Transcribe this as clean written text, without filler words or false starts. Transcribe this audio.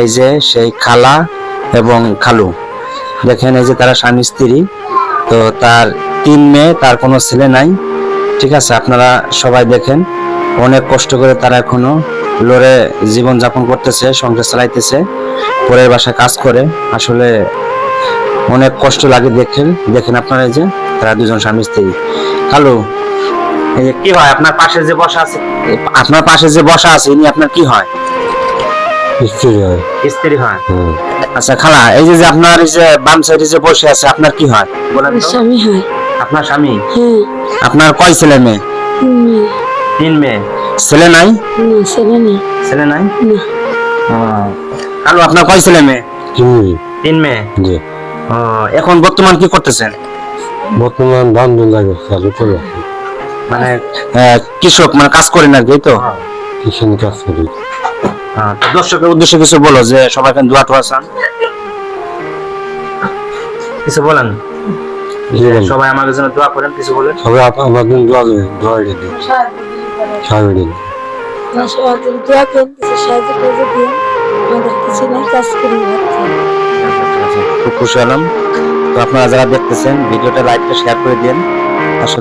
এই যে সেই খালা এবং খালু, দেখেন এই যে তারা স্বামী স্ত্রী। তো তার 3 মেয়ে, তার কোনো ছেলে নাই। ঠিক আছে, আপনারা সবাই দেখেন অনেক কষ্ট করে তারা এখনো লড়ে জীবন যাপন করতেছে, সংসার চালাইতেছে, পরের বাসায় কাজ করে। আসলে অনেক কষ্ট লাগে। দেখেন আপনারা, এই যে তারা দুজন স্বামী স্ত্রী। খালু, এই যে কি হয় আপনার পাশে যে বসা আছে, আপনার পাশে যে বসা আছে ইনি আপনার কি হয়? স্ত্রী হয়। স্ত্রী হয়। আচ্ছা খালা, এই যে আপনার এই যে বাম সাইডে যে বসে আছে আপনার কি হয় বলেন তো? স্বামী হয়। আপনার স্বামী? হ্যাঁ। আপনার কয় ছেলে মেয়ে? 3 মেয়ে। ছেলে নাই? না, ছেলে নেই। ছেলে নাই? না। খালু, আপনার কয় ছেলে মেয়ে? 3 মেয়ে। জি। এখন বর্তমান কি করতেছেন? বর্তমান ধান ধুন লাগে চালু করে মানে কৃষক, মানে কাজ করেন আর কি, তো কৃষি কাজ করি। দর্শকের উদ্দেশ্যে কিছু বলো, যে সবাইকে দোয়া টোয়া চান, কিছু বলেন। সবাই আমাদের জন্য দোয়া করেন, কিছু বলেন। সবাই আমাদের দোয়া দিন, সাহায্য দিন। সবাই দোয়া করেন, কিছু সাহায্য করে দিন। আমাদের কিছু নাই, কাজ করি খুব খুশি হলাম। তো আপনারা যারা দেখতেছেন ভিডিওটা লাইকটা শেয়ার করে দিন।